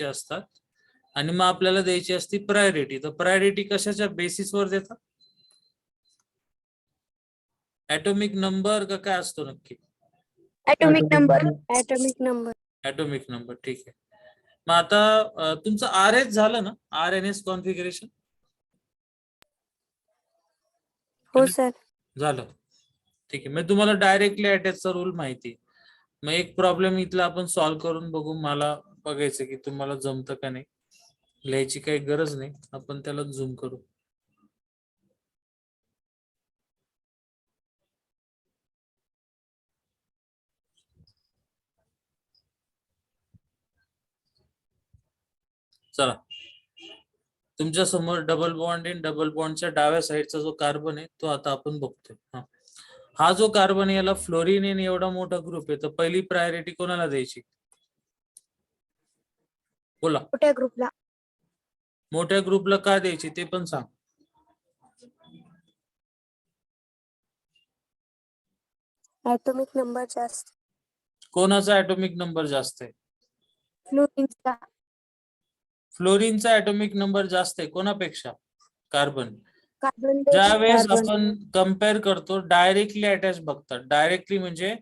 द्यायचे असतात आणि मग आपल्याला द्यायची असती प्रायोरिटी. तर प्रायोरिटी कशाच्या बेसिसवर देतात? ऍटॉमिक नंबर का काय असतो नक्की? Atomic number. Atomic number. Atomic number, ठीक आहे. मग आता तुमचं RS झालं ना, RNS कॉन्फिगरेशन? हो सर. झालं, ठीक आहे. मग तुम्हाला डायरेक्टली अटॅचचा रूल माहिती आहे. मग एक प्रॉब्लेम इथला आपण सॉल्व्ह करून बघू. मला बघायचं की तुम्हाला जमतं का नाही. लिहायची काही गरज नाही, आपण त्याला झूम करू. चला, तुमच्या समोर डबल बॉन्ड आहे. डबल बॉन्डच्या डाव्या साईडचा जो कार्बन आहे तो आता आपण बघतोय. हा जो कार्बन आहे याला फ्लोरीन आहे, एवढा मोठा ग्रुप आहे, तर पहिली प्रायोरिटी कोणाला द्यायची? बोला. मोठ्या ग्रुपला. मोठ्या ग्रुपला का द्यायची ते पण सांग. ऍटॉमिक नंबर जास्त. कोणाचा ऍटॉमिक नंबर जास्त आहे? फ्लोरीनचा. फ्लोरीनचा ऍटॉमिक नंबर जास्त आहे कोणापेक्षा? कार्बन. कार्बन. ज्यावेळेस आपण कम्पेअर करतो डायरेक्टली अटॅच बघतात. डायरेक्टली म्हणजे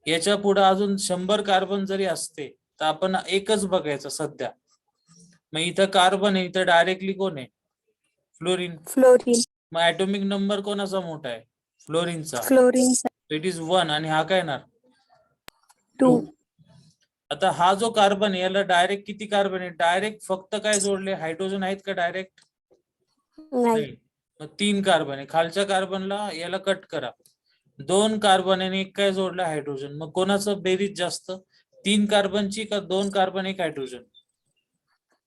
याच्या पुढे अजून 100 कार्बन जरी असते तर आपण एकच बघायचं सध्या. मग इथं कार्बन आहे, इथं डायरेक्टली कोण आहे? फ्लोरीन. फ्लोरीन. मग ऍटॉमिक नंबर कोणाचा मोठा आहे? फ्लोरीनचा. फ्लोरीनचा. इट इज 1 आणि हा काय येणार? 2. आता हा जो कार्बन आहे याला डायरेक्ट किती कार्बन आहे? डायरेक्ट फक्त काय जोडले? हायड्रोजन आहेत का डायरेक्ट? नाही. मग 3 कार्बन आहे. खालच्या कार्बनला याला कट करा. 2 कार्बन आणि एक काय जोडलं? हायड्रोजन. मग कोणाचं बेरीज जास्त? 3 कार्बनची का 2 कार्बन 1 हायड्रोजन?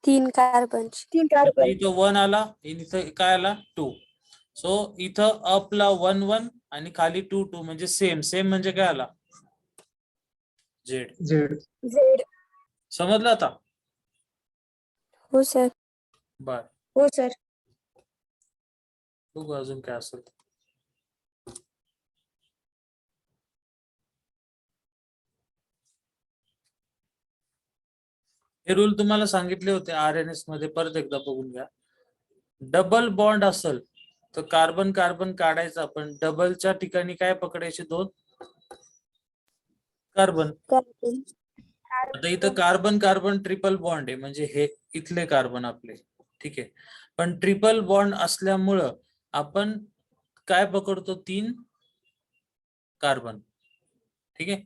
3 कार्बन. 3 कार्बन. इथं 1 आला, इथं काय आला? 2. सो इथं अपला 1 1 आणि खाली 2 2 म्हणजे सेम. सेम म्हणजे काय आला? झेड. झेड. झेड. समजलं आता? हो सर. बर, हो सर. बघू अजून काय असेल. हे रूल तुम्हाला सांगितले होते RNS मध्ये, परत एकदा बघून घ्या. डबल बॉन्ड असेल तर कार्बन कार्बन काढायचा, पण डबलच्या ठिकाणी काय पकडायचे? 2 कार्बन. आता इथं कार्बन कार्बन ट्रिपल बॉन्ड आहे, म्हणजे हे इथले कार्बन आपले, ठीक आहे. पण ट्रिपल बॉन्ड असल्यामुळं आपण काय पकडतो? 3 कार्बन, ठीक आहे.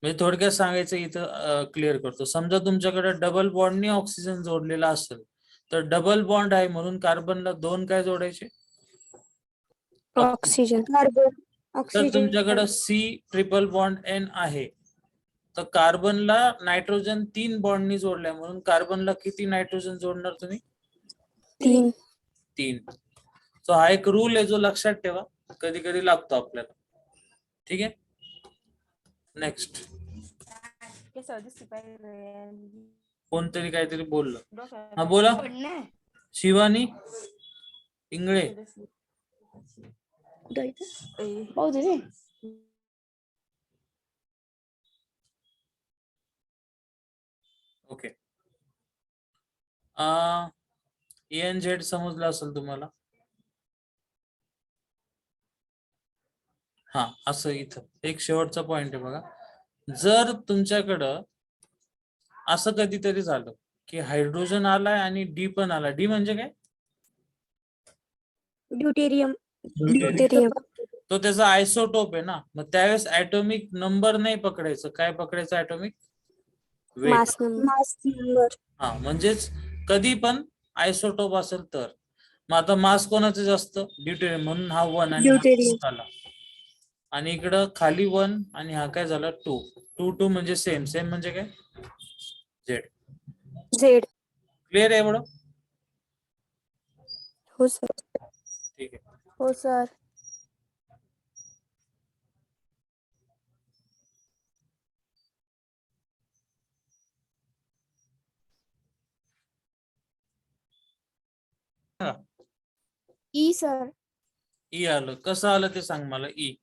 म्हणजे थोडक्यात सांगायचं इथं क्लिअर करतो. समजा तुमच्याकडे डबल बॉन्डनी ऑक्सिजन जोडलेला असेल तर डबल बॉन्ड आहे म्हणून कार्बनला 2 काय जोडायचे? ऑक्सिजन. कार्बन. तर तुमच्याकडे C ट्रिपल बॉन्ड N आहे तर कार्बनला नायट्रोजन 3 बॉन्डनी जोडलाय म्हणून कार्बनला किती नायट्रोजन जोडणार तुम्ही? 3. 3. सो हा एक रूल आहे जो लक्षात ठेवा, कधी कधी लागतो आपल्याला, ठीक आहे. नेक्स्ट. कोणतरी काहीतरी बोललं. हा बोला. शिवानी इंगळे. ओके. ENZ समजलं असेल तुम्हाला? हा, असं इथं एक शेवटचा पॉइंट आहे बघा. जर तुमच्याकडं असं कधीतरी झालं की हायड्रोजन आलाय आणि D पण आला. D म्हणजे काय? ड्यूटेरियम. तो त्याचा आयसोटोप आहे ना. मग त्यावेळेस ऍटॉमिक नंबर नाही पकडायचं. काय पकडायचं? Atomic mass number. हा, म्हणजेच कधी पण आयसोटोप असेल तर. मग आता मास कोणाचं जास्त? ड्यूटेरियम, म्हणून हा 1 आणि हा 2 आला. आणि इकडं खाली 1 आणि हा काय झाला? 2. 2 2 म्हणजे सेम. सेम म्हणजे काय? झेड. झेड. क्लिअर आहे एवढं? हो सर. ठीक आहे. हो सर. E sir. ई आलं. कसं आलं ते सांग मला. ई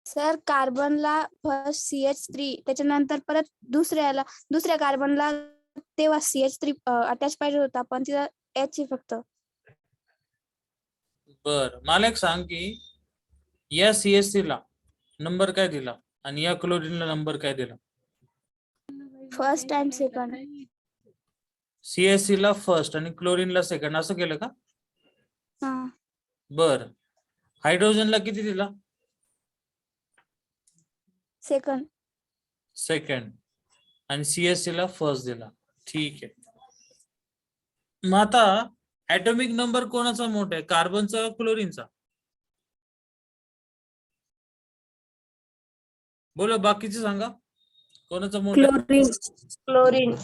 सर कार्बनला फर्स्ट CH3 त्याच्यानंतर परत दुसऱ्या कार्बनला तेव्हा CH3 अटॅच पाहिजे होता पण तिथं H फक्त. बर, मला एक सांग की या CH3 ला नंबर काय दिला आणि या क्लोरीनला नंबर काय दिला? First and second. CH3 ला फर्स्ट आणि क्लोरीनला सेकंड असं केलं का? हा. बर, हायड्रोजनला किती दिला? सेकंड. सेकंड. आणि CH3 ला फर्स्ट दिला. ठीक आहे. मग आता ऍटॉमिक नंबर कोणाचा मोठा आहे, कार्बनचा का क्लोरीनचा? बोला, बाकीचे सांगा कोणाचा मोठा आहे? क्लोरीन.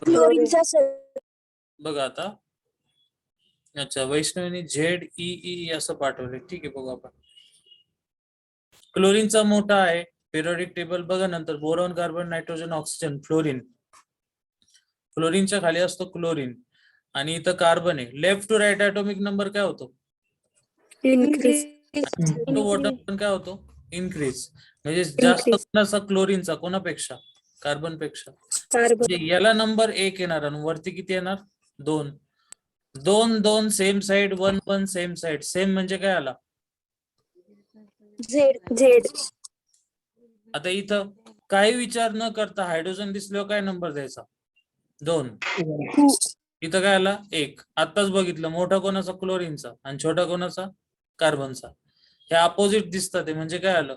क्लोरीनचा सर. बघा आता. अच्छा, वैष्णवीने ZEE असं पाठवले. ठीक आहे, बघू आपण. क्लोरीनचा मोठा आहे. पिरियोडिक टेबल बघा नंतर. Boron, carbon, nitrogen, oxygen, fluorine. फ्लोरीनच्या खाली असतो क्लोरीन आणि इथं कार्बन आहे. Left to right atomic number काय होतो? इनक्रीज. टू बॉटम पण काय होतो? इनक्रीज. म्हणजे जास्त कोणाचा? क्लोरीनचा. कोणापेक्षा? कार्बन पेक्षा. म्हणजे याला नंबर 1 येणार आणि वरती किती येणार? 2. 2 2 same side, 1 1 same side. Same म्हणजे काय आला? झेड. आता इथं काही विचार न करता हायड्रोजन दिसल्यावर काय नंबर द्यायचा? 2. इथं काय आला? 1. आताच बघितलं, मोठा कोणाचा? क्लोरीनचा आणि छोटा कोणाचा? कार्बनचा. हे अपोजिट दिसतात ते म्हणजे काय आलं?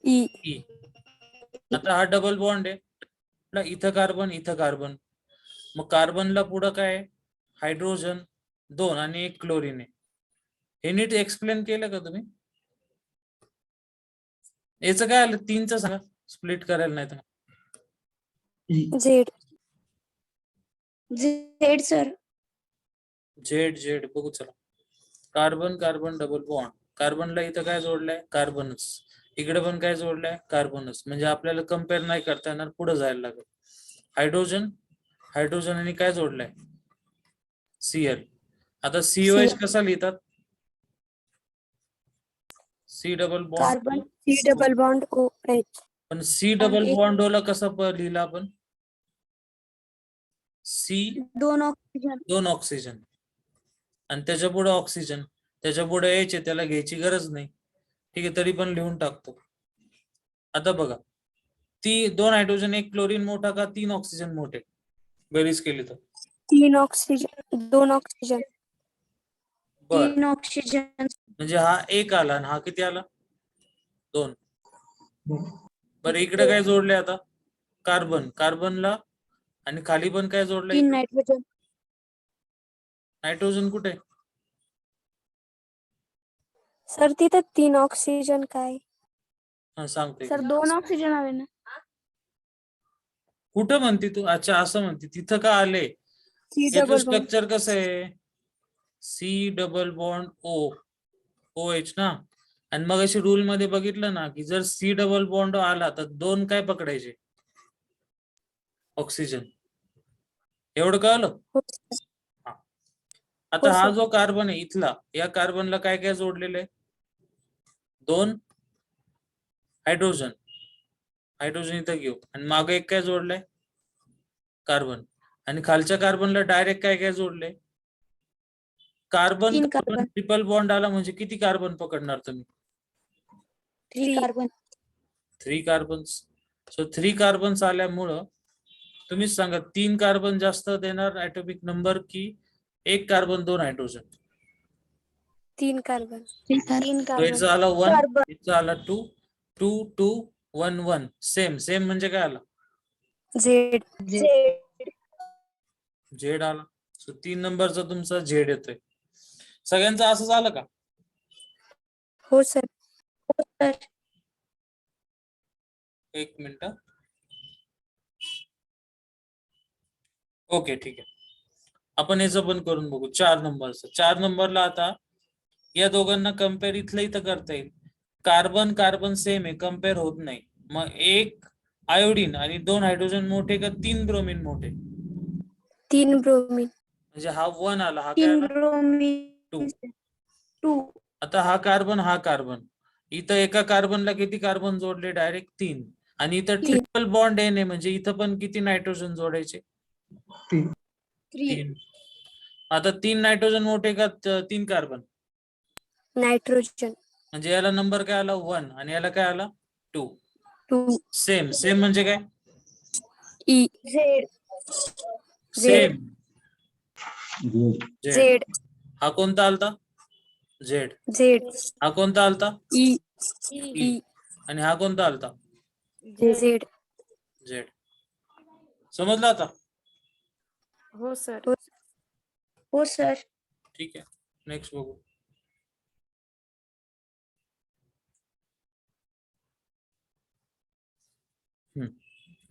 ई. आता हा डबल बॉन्ड आहे. इथं कार्बन, इथं कार्बन. मग कार्बनला पुढं काय आहे? हायड्रोजन 2 आणि 1 क्लोरीन आहे. हे नीट एक्सप्लेन केलं का तुम्ही? याचं काय आलं? 3चं सांगा, स्प्लिट करायला नाही तर. Z sir. झेड बघू चला. Carbon carbon double bond. कार्बनला इथं काय जोडलंय? कार्बनच. इकडे पण काय जोडलंय? कार्बनच. म्हणजे आपल्याला कम्पेअर नाही करता येणार, पुढे जायला लागेल. हायड्रोजन आणि काय जोडलंय? Cl. आता COH कसा लिहितात? C double bond. Carbon C double bond OH. पण C डबल बॉन्ड ला कसा लिहिला आपण? C 2 ऑक्सिजन आणि त्याच्या पुढे ऑक्सिजन, त्याच्या पुढे H आहे, त्याला घ्यायची गरज नाही. ठीक आहे, तरी पण लिहून टाकतो. आता बघा, 2 हायड्रोजन 1 क्लोरीन मोठा का 3 ऑक्सिजन मोठे? बेरीज केली तर 3 ऑक्सिजन 2 ऑक्सिजन. बर, 3 ऑक्सिजन. म्हणजे हा 1 आला आणि हा किती आला? 2. बरं, इकडे काय जोडले आता? कार्बनला आणि खाली पण काय जोडलंय? 3 नायट्रोजन. नायट्रोजन कुठे? सर तिथं 3 ऑक्सिजन काय? सांगते. सर 2 ऑक्सिजन हवे ना. कुठं म्हणते तू? अच्छा, असं म्हणते. तिथं का आले? याचं स्ट्रक्चर कसं आहे? C डबल बॉन्ड OH ना. आणि मग अशी रूल मध्ये बघितलं ना की जर C डबल बॉन्ड आला तर 2 काय पकडायचे? ऑक्सिजन. एवढं कळलं? आता हा जो कार्बन आहे इथला, या कार्बनला काय काय जोडलेलं आहे? 2 हायड्रोजन इथं घेऊ आणि मागे एक काय जोडलंय? कार्बन. आणि खालच्या कार्बनला डायरेक्ट काय काय जोडले? कार्बन ट्रिपल बॉन्ड आला म्हणजे किती कार्बन पकडणार तुम्ही? 3 कार्बन. सो 3 कार्बन आल्यामुळं तुम्हीच सांगा, 3 कार्बन जास्त देणार ऍटॉमिक नंबर की 1 कार्बन 2 हायड्रोजन? 3 कार्बन. याचा आला 1, याचा आला 2, 2 2 1 1. सेम म्हणजे काय आला? झेड आला. सो 3 नंबरचा तुमचा झेड येतोय. सगळ्यांचं असं झालं का? हो सर. एक मिनिट. ओके, ठीक आहे. आपण याचं पण करून बघू 4 नंबरचं. 4 नंबरला आता या दोघांना कम्पेअर इथलं इथं करता येईल. कार्बन सेम आहे, कम्पेअर होत नाही. मग 1 आयोडीन आणि 2 हायड्रोजन मोठे का 3 ब्रोमीन मोठे? 3 ब्रोमीन. म्हणजे हा 1 आला, हा काय आला? 2. आता हा कार्बन इथं एका कार्बनला किती कार्बन जोडले? डायरेक्ट 3. आणि इथं तीन. ट्रिपल बॉन्ड आहे म्हणजे इथं पण किती नायट्रोजन जोडायचे? 3. 3. आता 3 नायट्रोजन मोठे का 3 कार्बन? नायट्रोजन. म्हणजे याला नंबर काय आला? 1 आणि याला काय आला? 2. 2. सेम सेम म्हणजे काय? E. Z. Same Z. Z. हा कोणता आलता? झेड. झेड. हा कोणता आलता? ई. ई. आणि हा कोणता आलता? झेड. झेड. समजलं आता? हो सर. हो सर. ठीक आहे, नेक्स्ट बघू.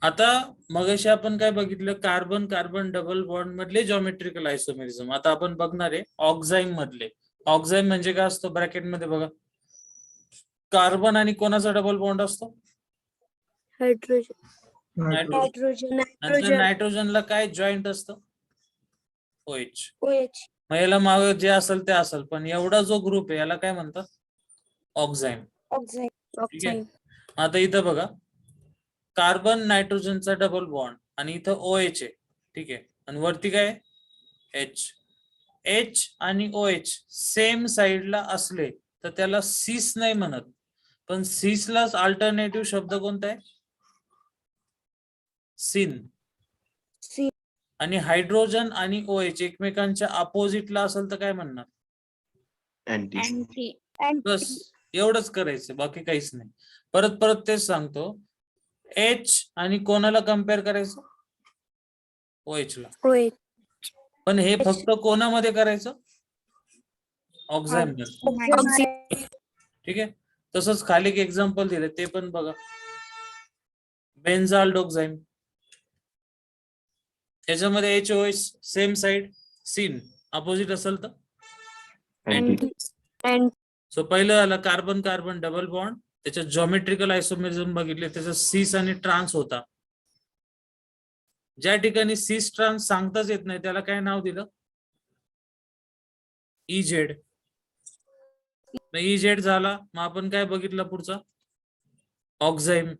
आता मगाशी आपण काय बघितलं? कार्बन कार्बन डबल बॉन्ड मधले जॉमेट्रिकल आयसोमेरिझम. आता आपण बघणार आहे ऑक्झाईम मधले. ऑक्झाईम म्हणजे काय असतो? ब्रॅकेट मध्ये बघा, कार्बन आणि कोणाचा डबल बॉन्ड असतो? हायड्रोजन. Nitrogen. हायड्रोजन. नंतर नायट्रोजनला काय जॉईंट असतं? OH. OH. मग याला मागे जे असेल ते असेल, पण एवढा जो ग्रुप आहे याला काय म्हणतात? ऑक्झाईम. ठीक आहे. आता इथं बघा, कार्बन नायट्रोजनचा डबल बॉन्ड आणि इथं OH आहे. ठीक आहे. आणि वरती काय? H आणि OH सेम साइडला असले तर त्याला सिस नाही म्हणत, पण सिसला अल्टरनेटिव्ह शब्द कोणता आहे? सिन. आणि हायड्रोजन आणि OH एकमेकांच्या अपोजिटला असेल तर काय म्हणणार? Anti. बस एवढंच करायचं, बाकी काहीच नाही. परत परत तेच सांगतो. H आणि कोणाला कम्पेअर करायचं? OH ला. पण हे फक्त कोणामध्ये करायचं? ऑक्झाईम मध्ये. ठीक आहे. तसंच खाली एक एक्झाम्पल दिले ते पण बघा. बेन्झाल्डोक्साइम. त्याच्यामध्ये HOH same side, syn opposite असेल तर Anti. सो पहिलं आलं कार्बन कार्बन डबल बॉन्ड, त्याच्यात जॉमेट्रिकल आयसोमेरिझम बघितले, त्याचा सिस आणि ट्रान्स होता. ज्या ठिकाणी सिस ट्रान्स सांगताच येत नाही त्याला काय नाव दिलं? EZ. EZ झाला. मग आपण काय बघितलं पुढचा? ऑक्झाईम.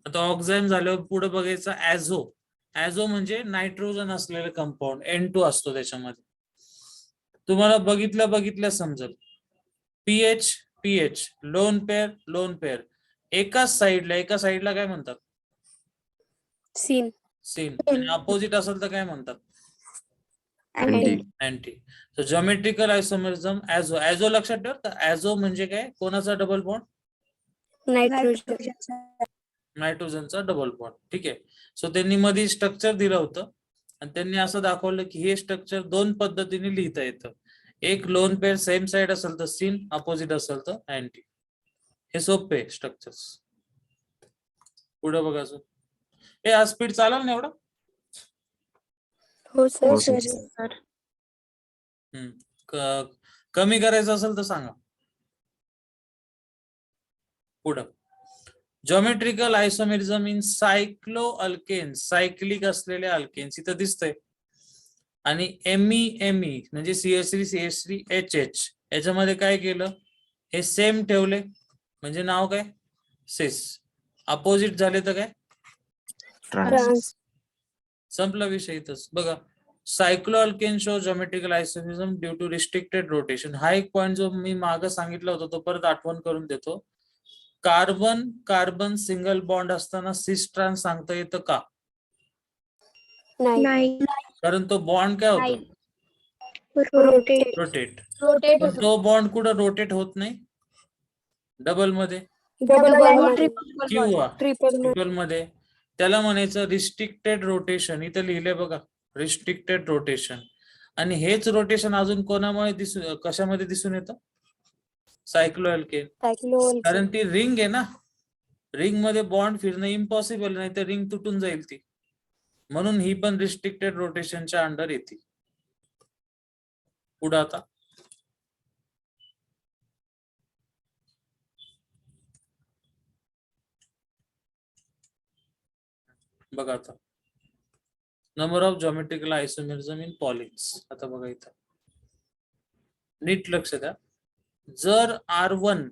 आता ऑक्झाईम झाल्यावर पुढे बघायचं ऍझो. ऍझो म्हणजे नायट्रोजन असलेलं कंपाऊंड, N2 असतो त्याच्यामध्ये. तुम्हाला बघितल्या समजेल. PH लोन पेअर एकाच साइडला काय म्हणतात? सिन. आणि अपोजिट असेल तर काय म्हणतात? Anti. अँटी. तर जॉमेट्रिकल आयसोमेरिझम ऍझो. ऍझो लक्षात ठेव. तर ऍझो म्हणजे काय? कोणाचा डबल बॉन्ड? नायट्रोजनचा double bond. ठीक आहे. सो त्यांनी मध्ये स्ट्रक्चर दिलं होतं आणि त्यांनी असं दाखवलं की हे स्ट्रक्चर 2 पद्धतीने लिहिता येतं. एक लोन पेअर सेम साइड असेल तर सिन, अपोजिट असेल तर अँटी. हे सोपे स्ट्रक्चर्स. पुढे बघा. हे आज स्पीड चालेल ना एवढं? हो हो, सर. सर. कमी करायचं असेल तर सांगा. पुढं geometrical isomerism in cyclo alkanes. Cyclic असलेले अल्केन्स इथं दिसतंय. आणि ME म्हणजे CH3CH3HH याच्यामध्ये काय केलं? हे सेम ठेवले म्हणजे नाव काय? सिस. अपोजिट झाले तर काय? Trans. संपला विषय इथंच. बघा, cyclo alkane show geometrical isomerism due to restricted rotation. हा एक पॉईंट जो मी मागे सांगितला होता तो परत आठवण करून देतो. कार्बन कार्बन सिंगल बॉन्ड असताना सिस ट्रान्स सांगता येतं का? नाही. कारण तो बॉन्ड काय होतो? रोटेट. पण तो बॉन्ड कुठं रोटेट होत नाही? डबल मध्ये किंवा ट्रिपल मध्ये. त्याला म्हणायचं रिस्ट्रिक्टेड रोटेशन. इथं लिहिले बघा, रिस्ट्रिक्टेड रोटेशन. आणि हेच रोटेशन अजून कोणामुळे कशामध्ये दिसून येतं? सायक्लो अल्केन. कारण ती रिंग आहे ना, रिंग मध्ये बॉन्ड फिरणं इम्पॉसिबल, नाही तर रिंग तुटून जाईल ती. म्हणून ही पण रिस्ट्रिक्टेड रोटेशनच्या अंडर येते. पुढे आता बघा. आता number of geometrical isomerism in polyenes. आता बघा इथं नीट लक्ष द्या. जर R1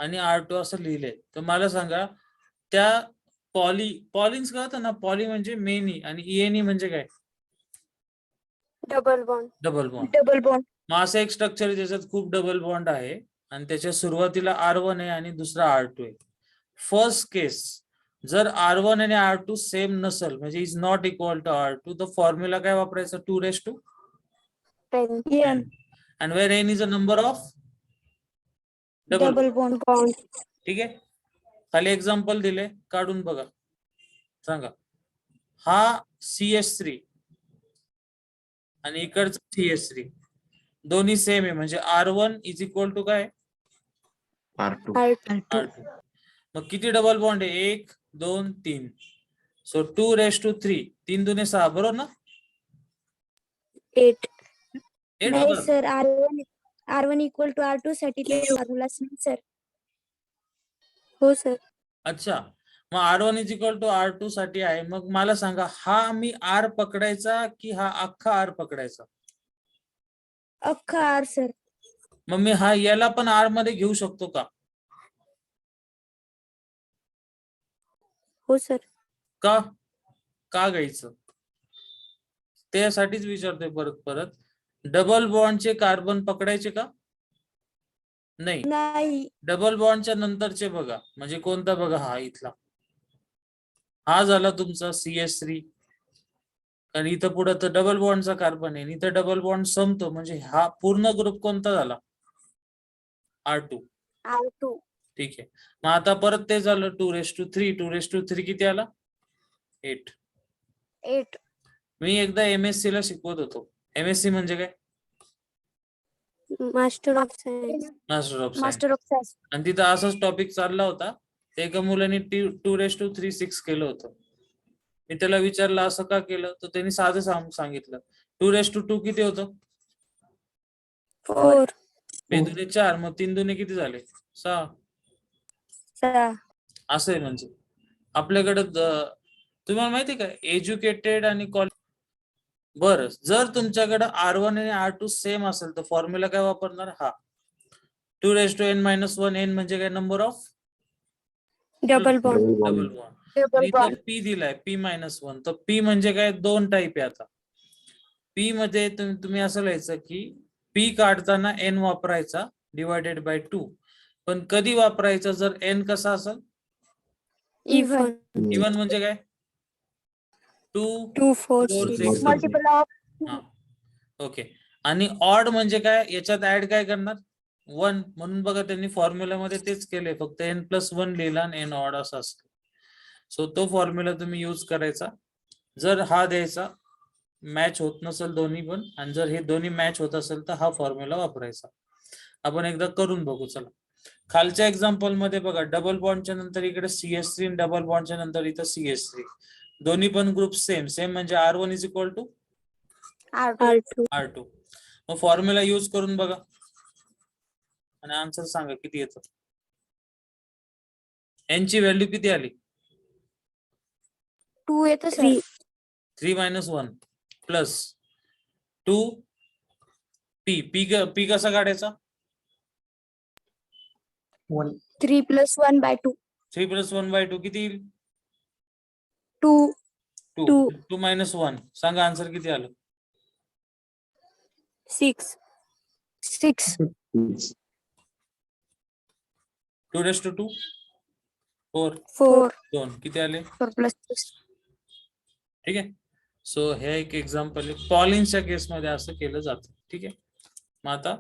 आणि R2 असं लिहिलंय. तर मला सांगा त्या पॉलिन्स काय होतं ना, पॉली म्हणजे मेनी आणि ENE म्हणजे काय? Double bond. Double bond. Double bond. मग असं एक स्ट्रक्चर ज्याच्यात खूप डबल बॉन्ड आहे आणि त्याच्या सुरुवातीला R1 आहे आणि दुसरा R2 आहे. फर्स्ट केस जर R1 आणि R2 सेम नसेल म्हणजे is not equal to R2, तर फॉर्म्युला काय वापरायचा? 2 N. and where n is a number of double bond. Bond. ठीक आहे. खाली एक्झाम्पल दिले, काढून बघा, सांगा. हा CH3 आणि इकडचं CH3 दोन्ही सेम आहे म्हणजे R1 इज इक्वल टू काय? R2. R2. मग किती डबल बॉन्ड आहे? 1 2 3. सो 2⁻3. 3 दुने 6, बरोबर ना? 8. 8 नाही होतात. Sir, R1 equal to R2 साठी ते फॉर्म्युलाच नाही सर. हो सर. अच्छा, मग R1 is equal to R2 साठी आहे. मग मला सांगा, हा मी R पकडायचा की हा अख्खा R पकडायचा? अख्खा R सर. मग मी हा याला पण R मध्ये घेऊ शकतो का? हो सर. का का घ्यायचं? त्यासाठीच विचारतोय परत. डबल बॉन्डचे कार्बन पकडायचे का? नाही. नाही. डबल बॉन्डच्या नंतरचे बघा, म्हणजे कोणता बघा, हा इथला. हा झाला तुमचा CH3. कारण इथं पुढे तर डबल बॉन्डचा कार्बन आहे, इथं डबल बॉन्ड संपतो म्हणजे हा पूर्ण ग्रुप कोणता झाला? R2. R2. ठीक आहे. मग आता परत ते झालं 2⁻3. 2⁻3 किती आला? 8. 8. मी एकदा MSc ला शिकवत होतो. MSc म्हणजे काय? Master of science. Master of science. Master of science. आणि तिथं असाच टॉपिक चालला होता. एका मुलाने 2⁻36 केलं होतं. मी त्याला विचारलं असं का केलं, तर त्यांनी साधं सांगितलं. 2⁻2 किती होतं? 4. 2 दुने 4, मग 3 दुने किती झाले? 6. 6. असं आहे. म्हणजे आपल्याकडे तुम्हाला माहिती का, एज्युकेटेड आणि कॉलेज. बरं, जर तुमच्याकडे R1 आणि R2 सेम असेल तर फॉर्म्युला काय वापरणार? हा 2⁻n-1. n म्हणजे काय? Number of double bond. Double bond. इथं P दिलाय P-1. तर P म्हणजे काय? 2 टाईप आहे. आता P मध्ये तुम्ही असं लिहायचं की P काढताना n वापरायचा डिवायडेड बाय 2. पण कधी वापरायचं? जर n कसा असेल? इव्हन. इव्हन म्हणजे काय? 2 2 4 4 6. 6. Multiple of. हा, ओके. आणि ऑड म्हणजे काय? याच्यात ऍड काय करणार? 1. म्हणून बघा त्यांनी फॉर्म्युला मध्ये तेच केले, फक्त n+1 लिहिला आणि n ऑड असा असतो. सो तो फॉर्म्युला तुम्ही यूज करायचा. जर हा द्यायचा मॅच होत नसेल दोन्ही पण, आणि जर हे दोन्ही मॅच होत असेल तर हा फॉर्म्युला वापरायचा. आपण एकदा करून बघू. चला, खालच्या एक्झाम्पल मध्ये बघा, डबल बॉन्डच्या नंतर इकडे CH3 आणि डबल बॉन्डच्या नंतर इथं CH3. दोन्ही पण ग्रुप सेम म्हणजे R1 is equal to R2. R2. मग फॉर्म्युला यूज करून बघा आणि आन्सर सांगा किती येतं. n ची व्हॅल्यू किती आली? 2 येतं सर. 3 -1 प्लस 2 P कसा काढायचा? 1. 3 + 1/2. 3 + 1/2 किती येईल? 2. 2. 2 - 1 सांगा आन्सर किती आलं? 6. 6. 2⁻2 4 4. 2 किती आले? 4 + 6. ठीक आहे. सो हे एक एक्झाम्पल आहे. पॉलिन्सच्या केसमध्ये असं केलं जातं. ठीक आहे. मग आता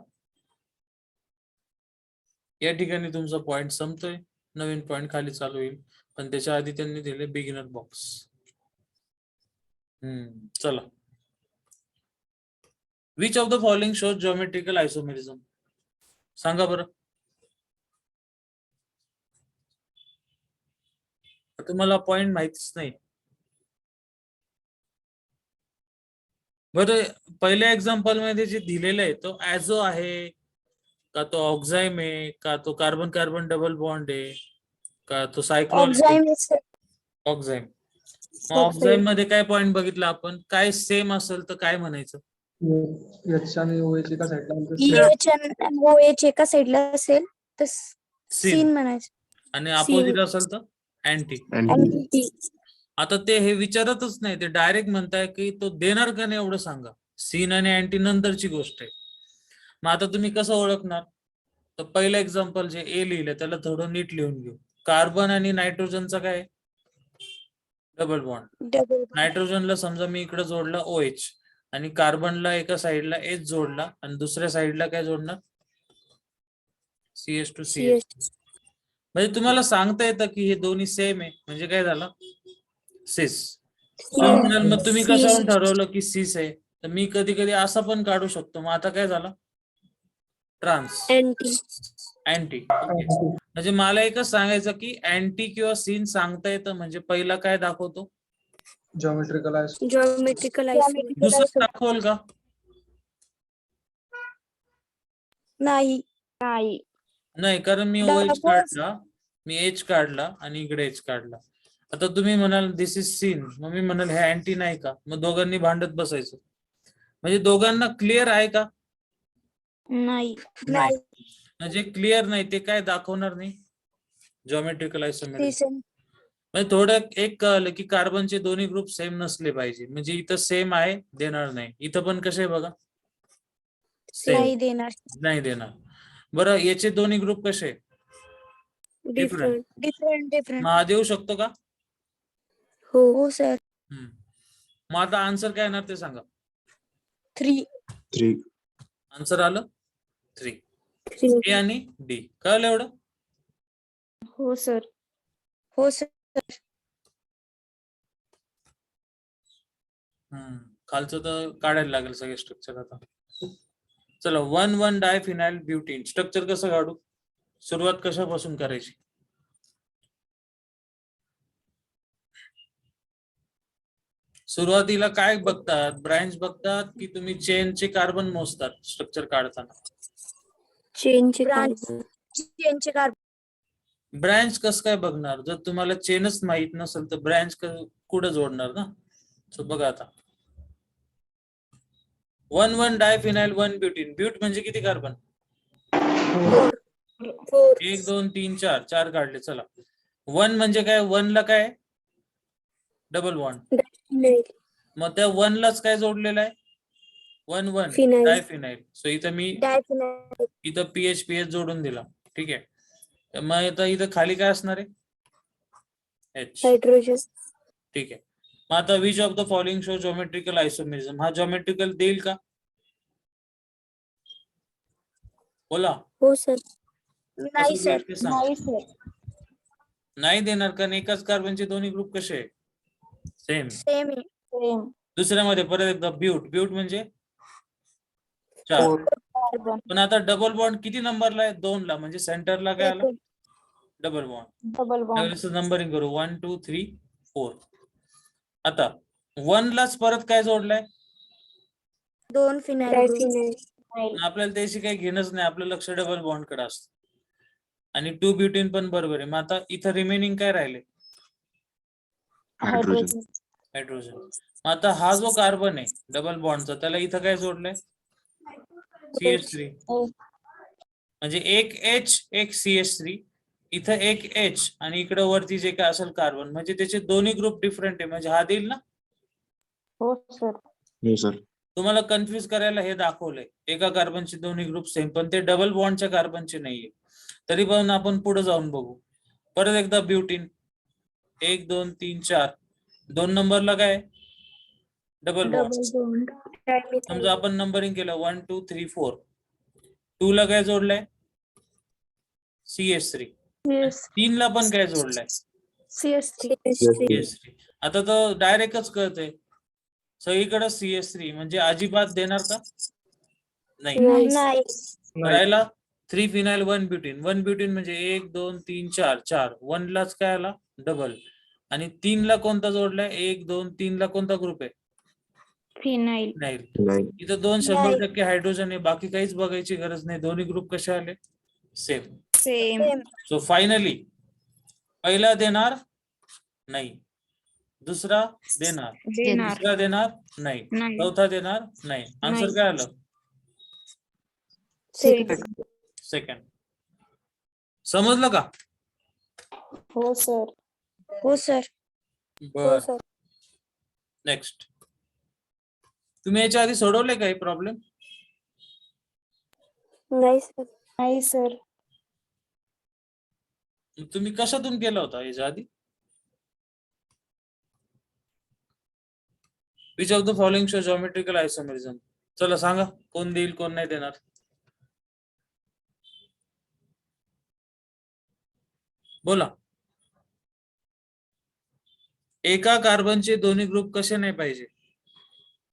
या ठिकाणी तुमचा पॉइंट संपतोय, नवीन पॉइंट खाली चालू होईल, पण त्याच्या आधी त्यांनी दिले बिगिनर बॉक्स. चला, which of the following shows geometrical isomerism? सांगा बरं. तुम्हाला पॉइंट माहितीच नाही. बरं, पहिल्या एक्झाम्पल मध्ये जे दिलेलं आहे तो ऍझो आहे का, तो ऑक्झाईम आहे का, तो कार्बन कार्बन डबल बॉन्ड आहे का, तो सायक्लोन? ऑक्झाईम आहे सर. ऑक्झाईम. ऑक्झाईम मध्ये काय पॉइंट बघितला आपण? काय सेम असेल तर काय म्हणायचं? H आणि OH एका साईडला EH आणि OH एका साईडला असेल तर सीन सीन म्हणायचं. आणि अपोजिट असेल तर अँटी. and Anti. आता ते हे विचारतच नाही, ते डायरेक्ट म्हणताय की तो देणार का नाही एवढं सांगा. सीन आणि अँटी नंतरची गोष्ट आहे. मग आता तुम्ही कसं ओळखणार? तर पहिलं एक्झाम्पल जे ए लिहिलं त्याला थोडं नीट लिहून घेऊ. कार्बन आणि नायट्रोजनचा काय डबल बॉन्ड. Double. नायट्रोजनला समजा मी इकडे जोडला OH आणि कार्बनला एका साइडला H जोडला आणि दुसऱ्या साइडला काय जोडणार CH2CH. CS. म्हणजे तुम्हाला सांगता येतं की हे दोन्ही सेम आहे, म्हणजे काय झालं सिस. मग तुम्ही कशावरून ठरवलं की सिस आहे? तर मी कधी कधी असं पण काढू शकतो. मग आता काय झालं ट्रान्स Anti. अँटी. म्हणजे मला एकच सांगायचं की अँटी किंवा सीन सांगता येतं म्हणजे पहिला काय दाखवतो geometrical isomer. Geometrical isomer. दुसरं दाखवल का? नाही. नाही. नाही, कारण मी OH काढला, मी H काढला आणि इकडे H काढला. आता तुम्ही म्हणाल दिस इज सीन, मग मी म्हणाल हे अँटी नाही का? मग दोघांनी भांडत बसायचं. म्हणजे दोघांना क्लिअर आहे का? नाही. नाही. म्हणजे क्लिअर नाही ते काय दाखवणार नाही जॉमेट्रिकल आयसोमेरिझम. Season. म्हणजे थोडं एक कळलं की कार्बनचे दोन्ही ग्रुप सेम नसले पाहिजे. म्हणजे इथं सेम आहे देणार नाही, इथं पण कसे बघा सेम नाही देणार. नाही देणार. बरं याचे दोन्ही ग्रुप कसे Different. Different. मग हा देऊ शकतो का? हो सर. मग आता आन्सर काय येणार ते सांगा. 3. 3. आन्सर आलं 3. 3. ए आणि डी. कळलं एवढं? हो सर. हो सर. खालचं तर काढायला लागेल सगळे स्ट्रक्चर. आता चला 1,1 डायफिनाइल ब्युटीन स्ट्रक्चर कसं काढू? सुरुवात कशापासून करायची? सुरुवातीला काय बघतात? ब्रांच बघतात की तुम्ही चेनचे कार्बन मोजतात स्ट्रक्चर काढताना? चेनचे Branch. कार्बन. चेनचे कार्बन. ब्रांच कसं काय बघणार? जर तुम्हाला चेनच माहित नसेल तर ब्रांच कुठं जोडणार ना? सो बघा आता 1,1 डायफिनाइल 1 ब्युटीन. ब्यूट म्हणजे किती कार्बन? 4. 1 2 3 4 4 काढले. चला 1 म्हणजे काय? 1 ला काय डबल बॉन्ड. नाही. मग त्या 1 लाच काय जोडलेलं आहे 1 1 Phenyl. डायफिनाइल. सो इथं मी Diaphenol. इथं PH जोडून दिला. ठीक आहे. मग आता इथं खाली काय असणार आहे H. Hydrogen. ठीक आहे. मग आता which of the following show geometrical isomerism. हा जॉमेट्रिकल देईल का? बोला. हो सर. नाही कसं सर. देईल ते सांगा. नाही सर. नाही देणार कारण एकाच कार्बनचे दोन्ही ग्रुप कसे आहे सेम. सेम आहे. सेम. दुसऱ्यामध्ये परत एकदा ब्यूट. ब्यूट म्हणजे 4. कार्बन. पण आता डबल बॉन्ड किती नंबरला आहे? 2 ला. म्हणजे सेंटरला काय आला double bond. Double bond. Numbering करू 1 2 3 4. आता 1 लाच परत काय जोडलाय 2 phenyl. आपल्याला त्याशी काही घेणंच नाही. आपलं लक्ष डबल बॉन्ड कडे असतं. आणि 2 ब्युटीन पण बरोबर आहे. मग आता इथं रिमेनिंग काय राहिले Hydrogen. हायड्रोजन. मग आता हा जो कार्बन आहे डबल बॉन्डचा त्याला इथं काय जोडलंय CH3. म्हणजे एक H एक CH3 इथं एक H आणि इकडे वरती जे काय असेल कार्बन म्हणजे त्याचे दोन्ही ग्रुप डिफरंट आहे. म्हणजे हा देईल ना? हो सर. No sir. तुम्हाला कन्फ्युज करायला हे दाखवलंय एका कार्बनचे दोन्ही ग्रुप सेम पण ते डबल बॉन्डच्या कार्बनचे नाहीये. तरी पण आपण पुढे जाऊन बघू. परत एकदा ब्युटीन 1 2 3 4. 2 नंबरला काय डबल बॉन्ड. समजा आपण नंबरिंग केलं 1 2 3 4. 2 ला काय जोडलंय CH3. 3 ला पण काय जोडलंय CH3. आता तर डायरेक्टच कळतंय सगळीकडे CH3 म्हणजे अजिबात देणार का नाही. राहिला 3 फिनाइल 1 ब्युटीन. 1 ब्युटीन म्हणजे 1 2 3 4 4. 1 लाच काय आला डबल. आणि 3 ला कोणता जोडलाय 1 2 3 ला कोणता ग्रुप आहे फिनाइल. नाही. इथं 2 100% हायड्रोजन आहे. बाकी काहीच बघायची गरज नाही. दोन्ही ग्रुप कसे आले सेम. सेम. सो फायनली पहिला देणार नाही, दुसरा देणार, तिसरा देणार नाही, चौथा देणार नाही. आन्सर काय आलं सेम. सेकंड. समजलं का? हो सर. हो सर. बर, सर. नेक्स्ट. तुम्ही याच्या आधी सोडवले काही प्रॉब्लेम? नाही सर. नाही सर. तुम्ही कशातून केला होता याच्या आधी? Which of the following show geometrical isomerism? चला सांगा, कोण देईल कोण नाही देणार. बोला. एका कार्बनचे दोन्ही ग्रुप कसे नाही पाहिजे?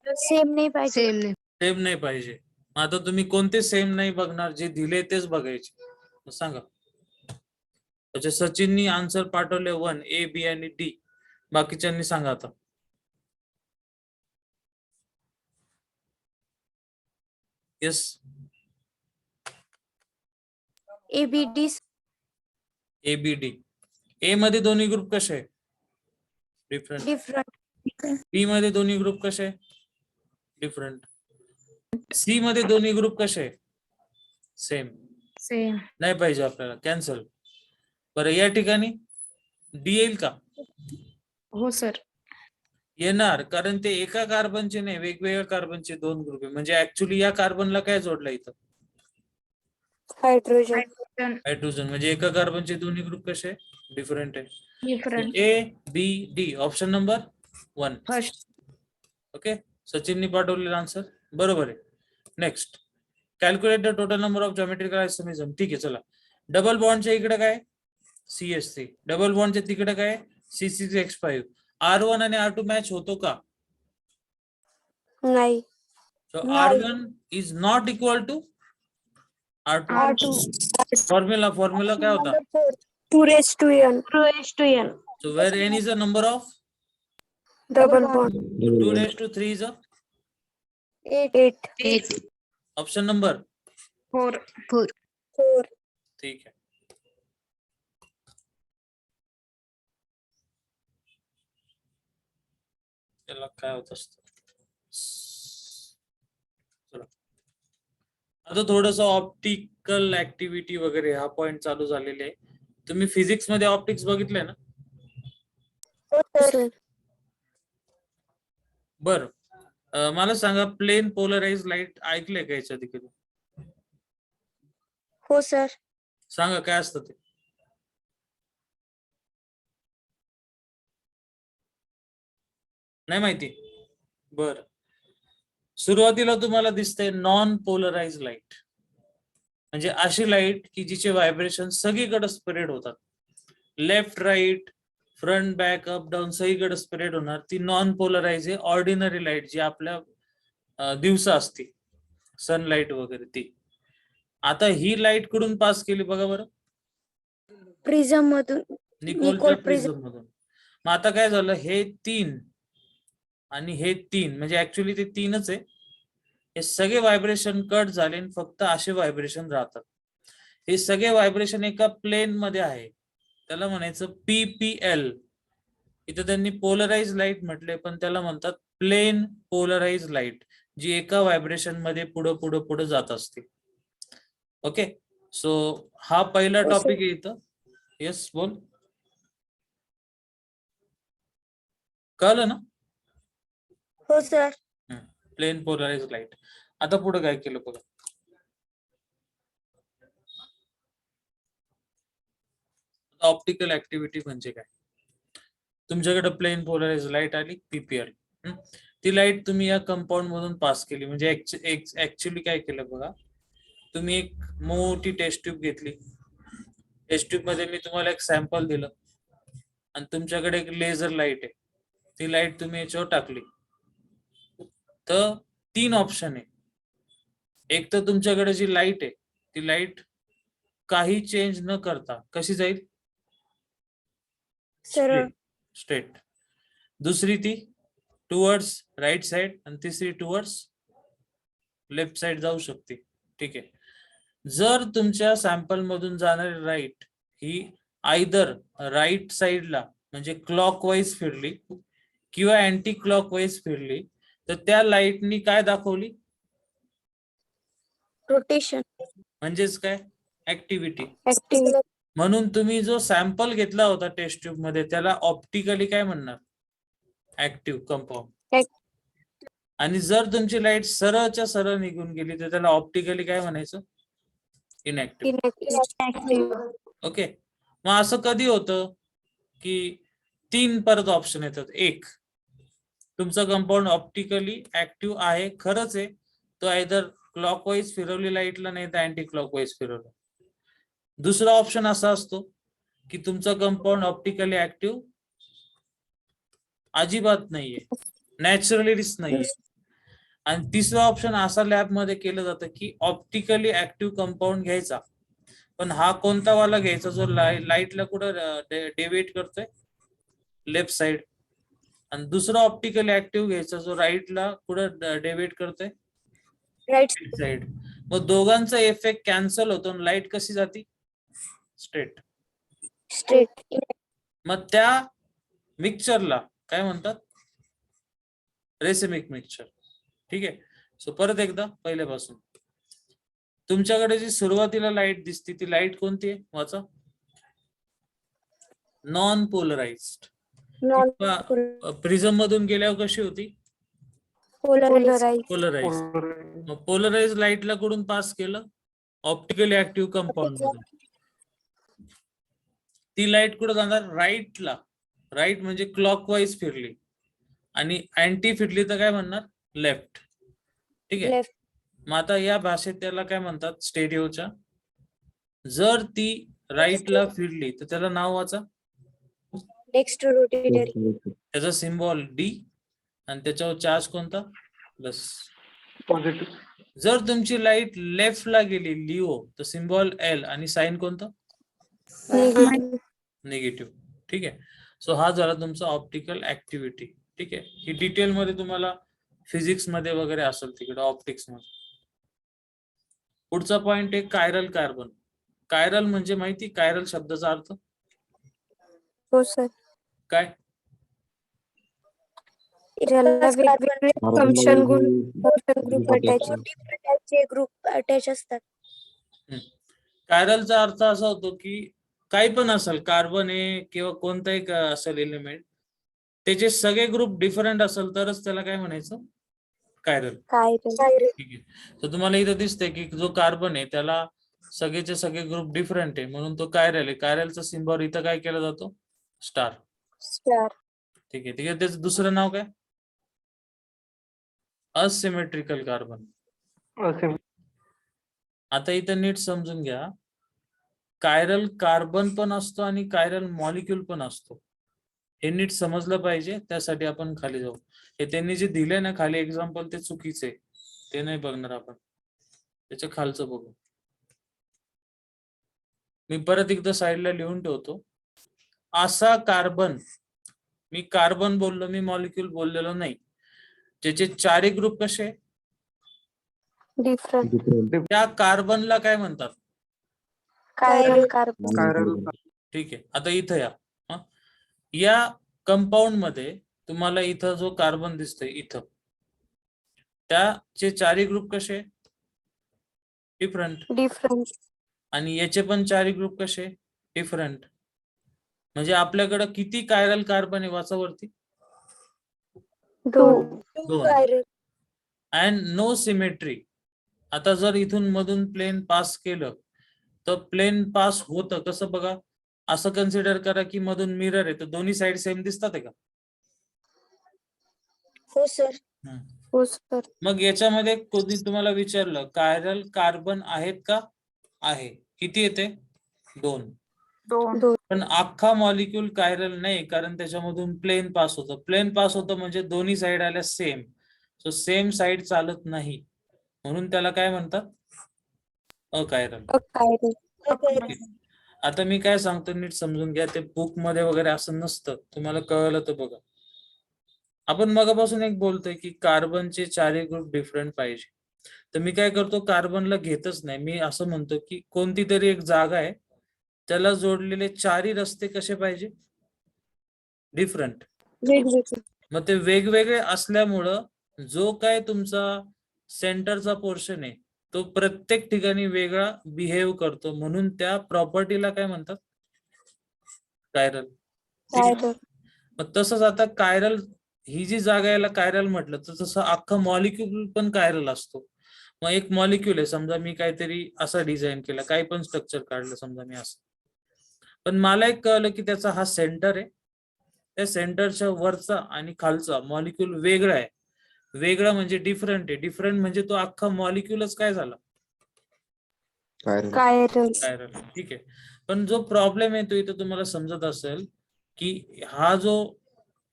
सेम नाही पाहिजे. सेम नाही पाहिजे. मग आता तुम्ही कोणते सेम नाही बघणार, जे दिले तेच बघायचे. मग सांगा. अच्छा, सचिननी आन्सर पाठवले 1 A B आणि D. बाकीच्यांनी सांगा आता. येस. ABD. ABD. ए मध्ये दोन्ही ग्रुप कसे आहे? डिफरंट. डिफरंट. बी मध्ये दोन्ही ग्रुप कसे आहे? डिफरंट. सी मध्ये दोन्ही ग्रुप कसे आहे? सेम. सेम. नाही पाहिजे आपल्याला, कॅन्सल. बरं, या ठिकाणी डी येईल का? हो सर. येणार, कारण ते एका कार्बनचे नाही, वेगवेगळ्या कार्बनचे दोन ग्रुप आहे. म्हणजे ऍक्च्युली या कार्बनला काय जोडलं इथं? हायड्रोजन. हायड्रोजन. म्हणजे एका कार्बनचे दोन्ही ग्रुप कसे? डिफरंट आहे. Different. A B D, option number 1. First. Okay, सचिननी पाठवलेला आन्सर बरोबर आहे. Next, calculate the total number of geometrical isomerism. ठीक आहे, चला. डबल बॉन्डच्या इकडे काय? CH3. डबल बॉन्डच्या तिकडे काय? C6H5. R1 आणि R2 मॅच होतो का? नाही. So नाही. R1 is not equal to R2. R2. Formula काय होता? 2:n. 2:n. So where n is a number of, Double bond. 2:3 is a 8. option number. 4. ठीक आहे. त्याला काय होत असतं. चला, आता थोडस ऑप्टिकल ऍक्टिव्हिटी वगैरे हा पॉइंट चालू झालेले आहे. तुम्ही फिजिक्स मध्ये ऑप्टिक्स बघितलंय ना? सर. बर, मला सांगा, प्लेन पोलराइज लाईट ऐकलंय का याच्या आधी कधी? हो सर. सांगा काय असतं ते. नाही माहिती? बर, सुरुवातीला तुम्हाला दिसतंय नॉन पोलराइज लाईट. म्हणजे अशी लाईट की जिचे व्हायब्रेशन सगळीकडे स्प्रेड होतात. Left right, front back, up down सगळीकडे स्प्रेड होणार. ती नॉन पोलराइज आहे. ऑर्डिनरी लाईट जी आपल्या दिवसा असते, सनलाईट वगैरे ती. आता ही लाईट कडून पास केली बघा बरं, प्रिझम मधून. निकोलच्या प्रिझम मधून. मग आता काय झालं, हे 3 आणि हे 3, म्हणजे ऍक्च्युली ते 3च आहे. हे सगळे व्हायब्रेशन कट झाले आणि फक्त असे व्हायब्रेशन राहतात. हे सगळे व्हायब्रेशन एका प्लेन मध्ये आहे, त्याला म्हणायचं PPL. इथं त्यांनी पोलराइज लाईट म्हटले, पण त्याला म्हणतात प्लेन पोलराइज लाईट, जी एका व्हायब्रेशन मध्ये पुढे जात असते. ओके, सो हा पहिला टॉपिक आहे इथं. येस, बोल. कळलं ना? हो सर. Plain polarise light. आता पुढे काय केलं बघा. ऑप्टिकल ऍक्टिव्हिटी म्हणजे काय? तुमच्याकडे प्लेन पोलराइज लाईट आली, PPL. ती लाईट तुम्ही या कंपाऊंड मधून पास केली. म्हणजे ऍक्च्युली काय केलं बघा, तुम्ही एक मोठी टेस्ट ट्यूब घेतली. टेस्ट ट्यूब मध्ये मी तुम्हाला एक सॅम्पल दिलं आणि तुमच्याकडे एक लेझर लाईट आहे. ती लाईट तुम्ही याच्यावर टाकली. तर 3 ऑप्शन आहे. एक तर तुमच्याकडे जी लाईट आहे ती लाईट काही चेंज न करता कशी जाईल? स्ट्रेट. दुसरी ती टुवर्ड्स राईट साइड आणि तिसरी टुवर्ड्स लेफ्ट साइड जाऊ शकते. ठीक आहे. जर तुमच्या सॅम्पल मधून जाणारी लाईट ही आयदर राईट साइडला म्हणजे क्लॉकवाईज फिरली किंवा अँटी क्लॉकवाईज फिरली, तर त्या लाईटनी काय दाखवली? रोटेशन. म्हणजेच काय? ऍक्टिव्हिटी. म्हणून तुम्ही जो सॅम्पल घेतला होता टेस्ट ट्यूब मध्ये त्याला ऑप्टिकली काय म्हणणार? Active compound. आणि जर तुमची लाईट सरळच्या सरळ निघून गेली तर त्याला ऑप्टिकली काय म्हणायचं? इनऍक्टिव्ह. ओके. मग असं कधी होतं की 3 परत ऑप्शन येतात. एक, तुमचा कंपाऊंड ऑप्टिकली ऍक्टिव्ह आहे, खरंच आहे, तो आयदर क्लॉकवाईज फिरवली लाईटला नाही तर अँटी क्लॉकवाईज फिरवलं. दुसरा ऑप्शन असा असतो की तुमचा कंपाऊंड ऑप्टिकली ऍक्टिव्ह अजिबात नाहीये, नॅचरलीच नाहीये. आणि तिसरा ऑप्शन असा लॅब मध्ये केलं जातं की ऑप्टिकली ऍक्टिव्ह कंपाऊंड घ्यायचा, पण हा कोणता वाला घ्यायचा जो लाईटला कुठं डेव्हिएट करतोय? Left side. आणि दुसरा ऑप्टिकली ऍक्टिव्ह घ्यायचा जो राईटला कुठं डेव्हिएट करतोय? Right side. मग दोघांचा इफेक्ट कॅन्सल होतो आणि लाईट कशी जाती? स्ट्रेट. स्ट्रेट. मग त्या मिक्सचरला काय म्हणतात? Racemic mixture. ठीक आहे. सो परत एकदा पहिल्यापासून, तुमच्याकडे जी सुरुवातीला लाईट दिसते ती लाईट कोणती आहे? वाचा. Non polarised. प्रिझम मधून गेल्यावर कशी होती? पोलराइज. पोलराइज्ड. मग पोलराइज लाईटला कुठून पास केलं? ऑप्टिकली ऍक्टिव्ह कंपाऊंड मधून. ती लाईट कुठं जाणार? राईटला. राईट म्हणजे क्लॉकवाईज फिरली, आणि अँटी फिरली तर काय म्हणणार? लेफ्ट. ठीक आहे. मग आता या भाषेत त्याला काय म्हणतात? स्टेरिओच्या. जर ती राईटला फिरली तर त्याला नाव वाचा. Next rotatory. त्याचा सिम्बॉल डी आणि त्याच्यावर चार्ज कोणता? प्लस. पॉझिटिव्ह. जर तुमची लाईट लेफ्टला गेली लिओ तर सिम्बॉल एल आणि साइन कोणतं? निगेटिव्ह. ठीक आहे. सो हा झाला तुमचा ऑप्टिकल ऍक्टिव्हिटी. ठीक आहे. ही डिटेल मध्ये तुम्हाला फिजिक्स मध्ये वगैरे असेल तिकडे, ऑप्टिक्स मध्ये. पुढचा पॉइंट आहे कायरल कार्बन. कायरल म्हणजे माहिती? कायरल शब्दाचा अर्थ हो सर. काय? वेगवेगळे फंक्शन ग्रुप अटॅच असतात. कायरलचा अर्थ असा होतो की काही पण असेल, कार्बन आहे किंवा कोणताही असेल एलिमेंट, त्याचे सगळे ग्रुप डिफरंट असेल तरच त्याला काय म्हणायचं? कायरल. ठीक आहे. तर तुम्हाला इथं दिसतंय की जो कार्बन आहे त्याला सगळेचे सगळे ग्रुप डिफरंट आहे म्हणून तो कायरल आहे. कायरलचा सिम्बॉल इथं काय केला जातो? स्टार. ठीक आहे. ठीक आहे. त्याचं दुसरं नाव काय? Asymmetrical carbon. आता इथं नीट समजून घ्या, कायरल कार्बन पण असतो आणि कायरल मॉलिक्यूल पण असतो. हे नीट समजलं पाहिजे, त्यासाठी आपण खाली जाऊ. हे त्यांनी जे दिले ना खाली एक्झाम्पल ते चुकीचे, ते नाही बघणार आपण, त्याच्या खालचं बघू. मी परत एकदा साईडला लिहून ठेवतो. असा कार्बन, मी कार्बन बोललो, मी मॉलिक्यूल बोललेलो नाही, ज्याचे चारही ग्रुप कसे डिफरंट. त्या कार्बनला काय म्हणतात? Chiral carbon. ठीक आहे. आता इथं या. या कंपाऊंड मध्ये तुम्हाला इथं जो कार्बन दिसतोय इथं, त्याचे चारही ग्रुप कसे? डिफरंट. आणि याचे पण चारही ग्रुप कसे? डिफरंट. म्हणजे आपल्याकडे किती कायरल कार्बन आहे वाचावरती? 2. And no symmetry. आता जर इथून मधून प्लेन पास केलं तर प्लेन पास होतं कसं बघा. असं कन्सिडर करा की मधून मिरर आहे, तर दोन्ही साइड सेम दिसतात आहे का? हो सर. हो सर. मग याच्यामध्ये कोणी तुम्हाला विचारलं कायरल कार्बन आहेत का? आहे. किती येते? 2. पण अख्खा मॉलिक्यूल कायरल नाही, कारण त्याच्यामधून प्लेन पास होतं. प्लेन पास होतं म्हणजे दोन्ही साइड आल्या सेम. सो सेम साइड चालत नाही, म्हणून त्याला काय म्हणतात? अकायरल. आता मी काय सांगतो नीट समजून घ्या. ते बुक मध्ये वगैरे असं नसतं, तुम्हाला कळलं तर बघा. आपण मगापासून एक बोलतोय की कार्बनचे चारही ग्रुप डिफरंट पाहिजे, तर मी काय करतो, कार्बनला घेतच नाही. मी असं म्हणतो की कोणती तरी एक जागा आहे, त्याला जोडलेले चारही रस्ते कसे पाहिजे? डिफरंट. मग ते वेगवेगळे असल्यामुळं जो काय तुमचा सेंटरचा पोर्शन आहे तो प्रत्येक ठिकाणी वेगळा बिहेव करतो, म्हणून त्या प्रॉपर्टीला काय म्हणतात? कायरल. कायरल. मग तसंच आता कायरल ही जी जागा याला कायरल म्हटलं तर तसं अख्खं मॉलिक्यूल पण कायरल असतो. मग एक मॉलिक्यूल आहे, समजा मी काहीतरी असं डिझाईन केलं, काही पण स्ट्रक्चर काढलं समजा मी असं, पण मला एक कळलं की त्याचा हा सेंटर आहे, त्या सेंटरच्या वरचा आणि खालचा मॉलिक्यूल वेगळा आहे. वेगळा म्हणजे डिफरंट आहे. डिफरंट म्हणजे तो अख्खा मॉलिक्यूलच काय झाला, कायरल. कायरल. कायरल. ठीक आहे. पण जो प्रॉब्लेम आहे तो इथं तुम्हाला समजत असेल की हा जो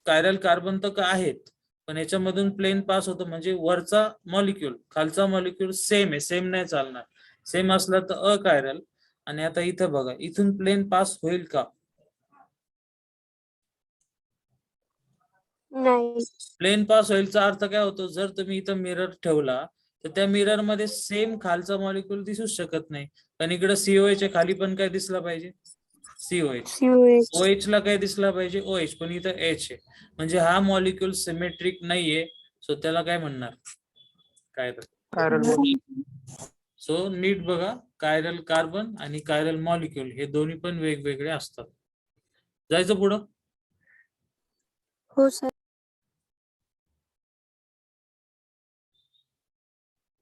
कायरल कार्बन तर आहेत, पण याच्यामधून प्लेन पास होतं म्हणजे वरचा मॉलिक्यूल खालचा मॉलिक्यूल सेम आहे, सेम नाही चालणार. सेम असला तर अकायरल. आणि आता इथं बघा, इथून प्लेन पास होईल का? नाही. प्लेन पास होईलचा अर्थ काय होतो, जर तुम्ही इथं मिरर ठेवला तर त्या मिरर मध्ये सेम खालचा मॉलिक्यूल दिसूच शकत नाही. कारण इकडे सीओएच खाली पण काय दिसला पाहिजे, सीओएच. COH. OH ला काय दिसला पाहिजे, OH. पण इथं H आहे, म्हणजे हा मॉलिक्यूल सिमेट्रिक नाहीये. सो त्याला काय म्हणणार, कायरल. सो नीट बघा, कायरल कार्बन आणि कायरल मॉलिक्यूल हे दोन्ही पण वेगवेगळे असतात. जायचं पुढं. हो सर.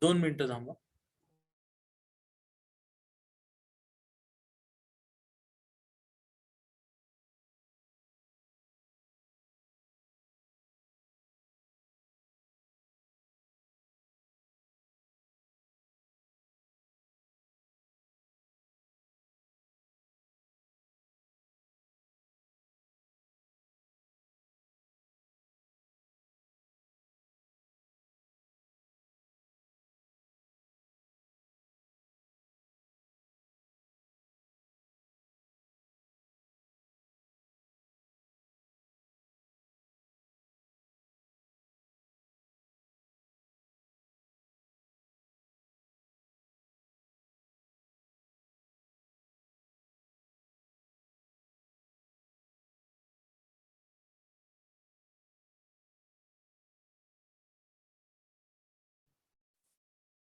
2 मिनिटं थांबा.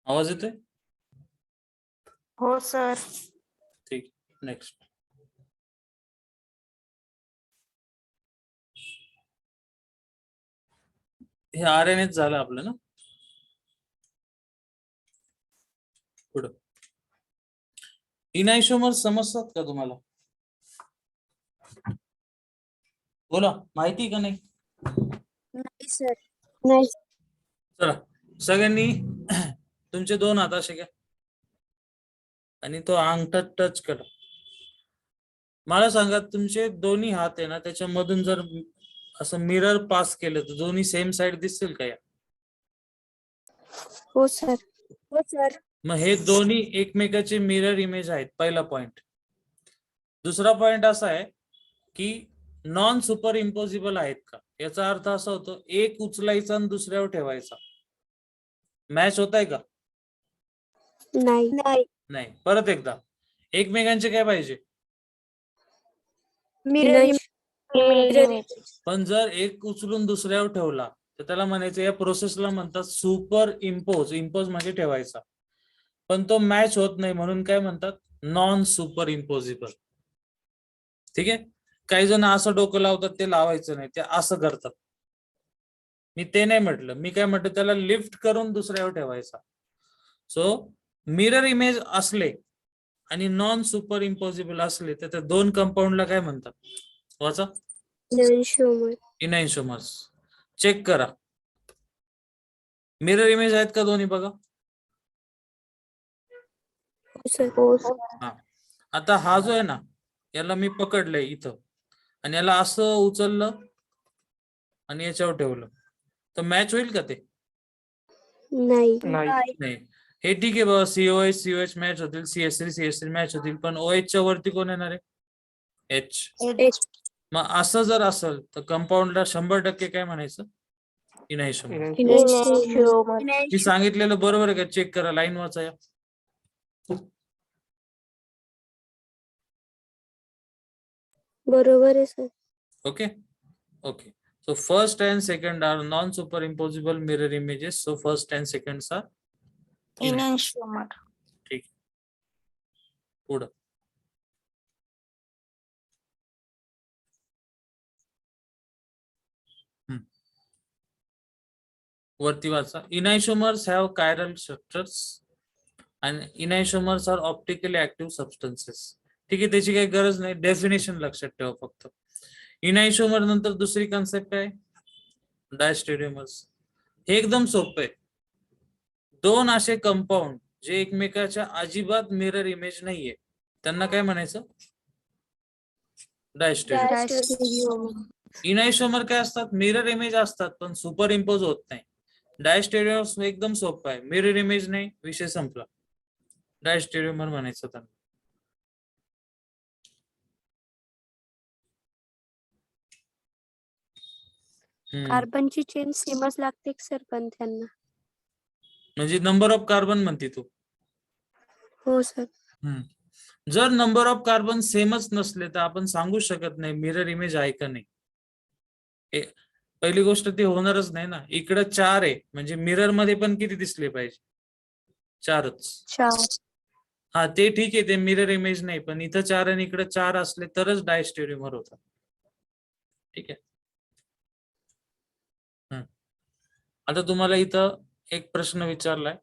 आवाज येतोय? हो सर. ठीक. नेक्स्ट. हे RNA झालं आपलं ना. पुढं इनआयसोमर समजतात का तुम्हाला? बोला, माहिती का नाही? नाही सर. नाही. चला सगळ्यांनी तुमचे 2 हात असे घ्या आणि तो अंगठा टच करा. मला सांगा, तुमचे दोन्ही हात आहे ना, त्याच्यामधून जर असं मिरर पास केलं तर दोन्ही सेम साइड दिसतील का या? हो सर. हो सर. मग हे दोन्ही एकमेकाचे मिरर इमेज आहेत, पहिला पॉइंट. दुसरा पॉइंट असा आहे की नॉन सुपर इम्पॉसिबल आहेत का? याचा अर्थ असा होतो, एक उचलायचा आणि दुसऱ्यावर ठेवायचा. मॅच होत आहे का? नाही. नाही. नाही. परत एकदा, एकमेकांचे काय पाहिजे? मिरर. पण जर एक उचलून दुसऱ्यावर ठेवला तर त्याला म्हणायचं, या प्रोसेसला म्हणतात सुपर इम्पोज. इम्पोज म्हणजे ठेवायचा. पण तो मॅच होत नाही म्हणून काय म्हणतात, नॉन सुपर इम्पोजिबल. ठीक आहे. काही जण असं डोकं लावतात, ते लावायचं नाही, ते असं करतात. मी ते नाही म्हटलं, मी काय म्हटलं, त्याला लिफ्ट करून दुसऱ्यावर ठेवायचा. सो मिरर इमेज असले आणि नॉन सुपर इम्पॉसिबल असले तर त्या 2 कंपाऊंडला काय म्हणतात? वाचा. इनआयसोमर्स. चेक करा, मिरर इमेज आहेत का दोन्ही? बघा. हा. आता हा जो आहे ना, याला मी पकडलंय इथं आणि याला असं उचललं आणि याच्यावर ठेवलं तर मॅच होईल का ते? नाही. नाही. हे ठीक आहे बाबा, COH मॅच होतील, CH3 मॅच होतील, पण OH च्या वरती कोण येणार आहे? H. मग असं जर असेल तर कंपाऊंडला 100% काय म्हणायचं? इनआयसोमर. मी सांगितलेलं बरोबर आहे का? चेक करा, लाईन वाचा या. बरोबर आहे sir. Okay. Okay. So first and second are non-superimposable mirror images. So first and seconds are इनआयसोमर. ठीक. पुढं वरती वाचा. इनायसोमर्स हॅव कायरल स्ट्रक्चर्स आणि इनायसोमर्स आर ऑप्टिकली ऍक्टिव्ह सबस्टन्सेस. ठीक आहे, त्याची काही गरज नाही, डेफिनेशन लक्षात ठेवा फक्त. इनायसोमर नंतर दुसरी कन्सेप्ट आहे डायस्टेरियोमर्स. हे एकदम सोपं आहे. दोन असे कंपाऊंड जे एकमेकाच्या अजिबात मिरर इमेज नाहीये त्यांना काय म्हणायचं? डायस्टेरियोमर. इनायसोमर काय असतात? मिरर इमेज असतात पण सुपर इम्पोज होत नाही. डायस्टेरियोमर्स एकदम सोपं आहे, मिरर इमेज नाही, विषय संपला. डायस्टेरियोमर म्हणायचं त्यांना. कार्बनची चेन सेमच लागते सर पण त्यांना. म्हणजे नंबर ऑफ कार्बन म्हणते तू? हो सर. जर नंबर ऑफ कार्बन सेमच नसले तर आपण सांगू शकत नाही मिरर इमेज आहे का नाही. पहिली गोष्ट ते होणारच नाही ना. इकडे 4 आहे म्हणजे मिरर मध्ये पण किती दिसले पाहिजे? 4च. 4. हा ते ठीक आहे, ते मिरर इमेज नाही, पण इथं 4 आणि इकडे 4 असले तरच डायस्टेरियोमर होतात. ठीक आहे. आता तुम्हाला इथं एक प्रश्न विचारलाय,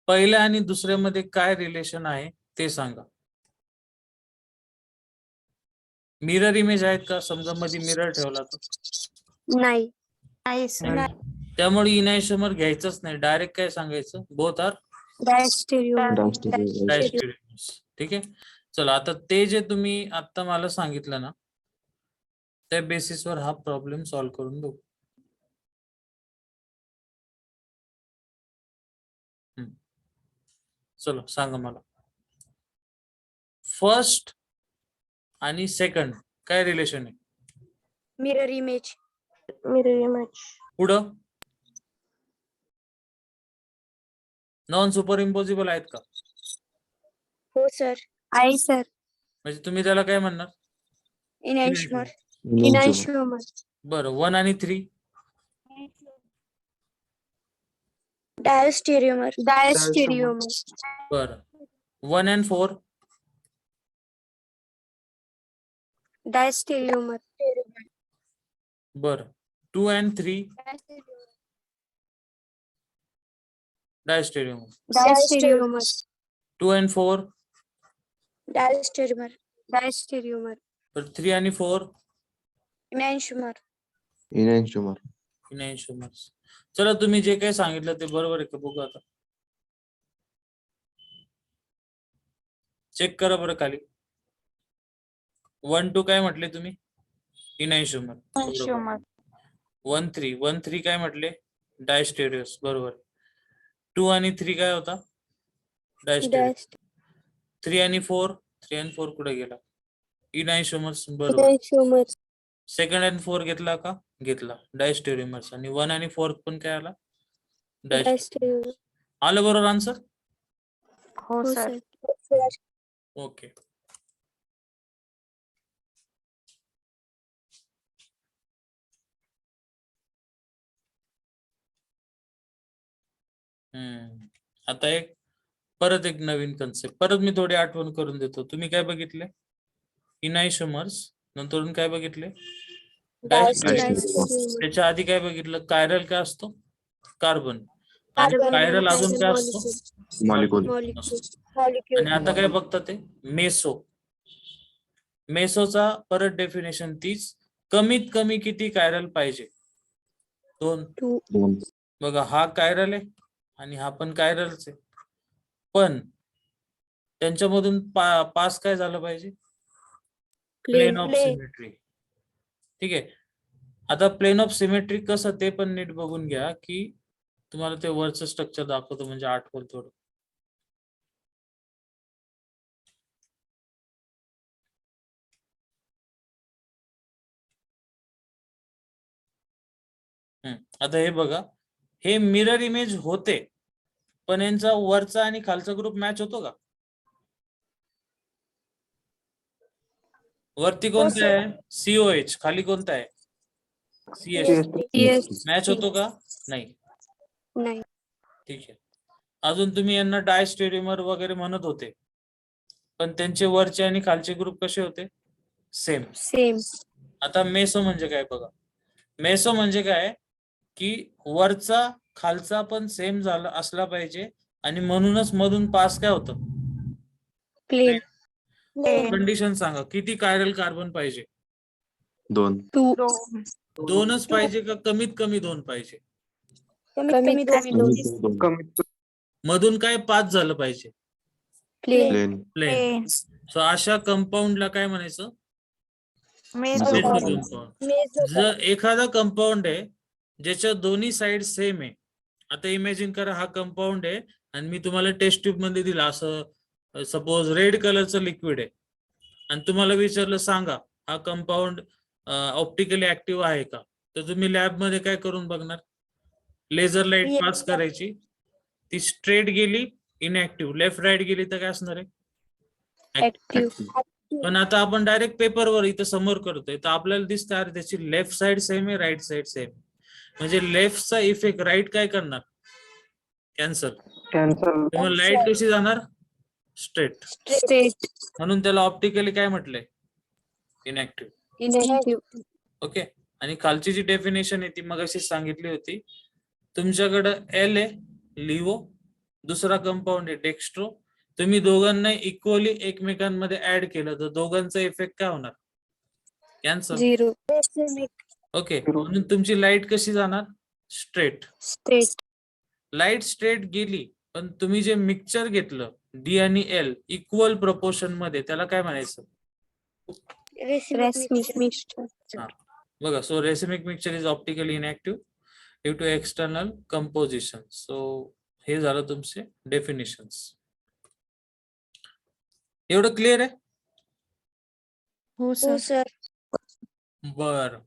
पहिल्या आणि दुसऱ्यामध्ये काय रिलेशन आहे ते सांगा. मिरर इमेज आहेत का? समजा मध्ये मिरर ठेवला तर नाही. त्यामुळे इनायसोमर घ्यायचंच नाही, डायरेक्ट काय सांगायचं? Both are diastereomer. डायस्टेरियोमर्स. ठीक आहे. चला, आता ते जे तुम्ही आता मला सांगितलं ना त्या बेसिसवर हा प्रॉब्लेम सॉल्व्ह करून बघू. चलो सांगा मला, फर्स्ट आणि सेकंड काय रिलेशन आहे? Mirror image. Mirror image. पुढं नॉन सुपर इम्पॉसिबल आहेत का? हो सर. आहे सर. म्हणजे तुम्ही त्याला काय म्हणणार? इनायसोमर. इनायसोमर. बरं, 1 आणि 3 डायस्टेरियोमर. डायस्टेरियोमर. बरं, 1 and 4 डायस्टेरियोमर. बरं, 2 and 3 डायस्टेरियोमर. डायस्टेरियोमर. 2 and 4 डायस्टेरियोमर. डायस्टेरियोमर. बरं, 3 आणि 4 इनायसोमर. इनायसोमर. इनायसोमर्स. चला, तुम्ही जे काही सांगितलं ते बरोबर आहे का बघू आता. चेक करा बरं खाली. 1 2 काय म्हटले तुम्ही? इनायसोमर. 1 3 काय म्हटले? डायस्टेरियोस. बरोबर. 2 आणि 3 काय होता? डायस्टेरियोस. 3 आणि 4 कुठे गेला? इनायसोमर्स. बरोबर. इनायसोमर. सेकंड आणि 4 घेतला का? घेतला. डायस्टेरियोमर्स. आणि 1 आणि 4 पण काय आला? डायस्टेरियोमर्स. आलं बरोबर आन्सर? हो सर. ओके. आता परत एक नवीन कन्सेप्ट, परत मी थोडी आठवण करून देतो. तुम्ही काय बघितले? इनायसोमर्स. नंतर काय बघितले? त्याच्या आधी काय बघितलं? कायरल काय असतो? कार्बन. आणि कायरल अजून काय असतो? मॉलिक्यूल. आणि आता काय बघतात ते? मेसो. मेसोचा परत डेफिनेशन तीच, कमीत कमी किती कायरल पाहिजे? 2. बघा, हा कायरल आहे आणि हा पण कायरलच आहे, पण त्यांच्यामधून पास काय झालं पाहिजे? Plane of symmetry. ठीक आहे. आता प्लेन ऑफ सिमेट्री कसं ते पण नीट बघून घ्या, की तुम्हाला ते वरचं स्ट्रक्चर दाखवतो म्हणजे आठवल थोडं. आता हे बघा, हे मिरर इमेज होते, पण यांचा वरचा आणि खालचा ग्रुप मॅच होतो का? वरती कोणता आहे? COH. खाली कोणता आहे? CS. मॅच होतो का? नाही. ठीक आहे. अजून तुम्ही यांना डायस्टेरियोमर वगैरे म्हणत होते, पण त्यांचे वरचे आणि खालचे ग्रुप कसे होते? सेम. सेम. आता मेसो म्हणजे काय बघा. मेसो म्हणजे काय, की वरचा खालचा पण सेम झाला असला पाहिजे आणि म्हणूनच मधून पास काय होतं प्लेन कंडिशन सांगा किती कायरल कार्बन पाहिजे 2 2 दोनच पाहिजे का कमीत कमी 2 पाहिजे कमीत कमी 2 मधून काय पास झालं पाहिजे प्लेन प्लेन प्लेन सो अशा कंपाऊंडला काय म्हणायचं मेसो कंपाऊंड जर एखादा कंपाऊंड आहे ज्याच्या दोन्ही साइड सेम आहे आता इमॅजिन करा हा कंपाऊंड आहे आणि मी तुम्हाला टेस्ट ट्यूब मध्ये दिला असं सपोज रेड कलरचं लिक्विड आहे आणि तुम्हाला विचारलं सांगा हा कंपाऊंड ऑप्टिकली ऍक्टिव्ह आहे का तर तुम्ही लॅब मध्ये काय करून बघणार लेझर लाईट पास करायची ती स्ट्रेट गेली इनऍक्टिव्ह लेफ्ट राईट गेली तर काय असणार आहे ऍक्टिव्ह पण आता आपण डायरेक्ट पेपरवर इथं समोर करतोय तर आपल्याला दिसतं अरे त्याची लेफ्ट साइड सेम आहे राईट साइड सेम म्हणजे लेफ्टचा इफेक्ट राईट काय करणार कॅन्सल त्यामुळे लाईट कशी जाणार स्ट्रेट स्ट्रेट म्हणून त्याला ऑप्टिकली काय म्हटलंय इनऍक्टिव्ह इनॅक्टिव्ह ओके आणि खालची जी डेफिनेशन आहे ती मग अशीच सांगितली होती तुमच्याकडं एल आहे लिव्हो दुसरा कंपाऊंड आहे डेक्स्ट्रो तुम्ही दोघांना इक्वली एकमेकांमध्ये ऍड केलं तर दोघांचा इफेक्ट काय होणार कॅन्सल 0 ओके म्हणून तुमची लाईट कशी जाणार स्ट्रेट स्ट्रेट लाईट स्ट्रेट गेली पण तुम्ही जे मिक्सचर घेतलं डी आणि एल इक्वल प्रपोर्शन मध्ये त्याला काय म्हणायचं रेसिमिक मिक्सचर बघा so racemic mixture is optically inactive due to external composition so हे झालं तुमचे डेफिनेशन्स एवढं क्लिअर आहे हो सर बर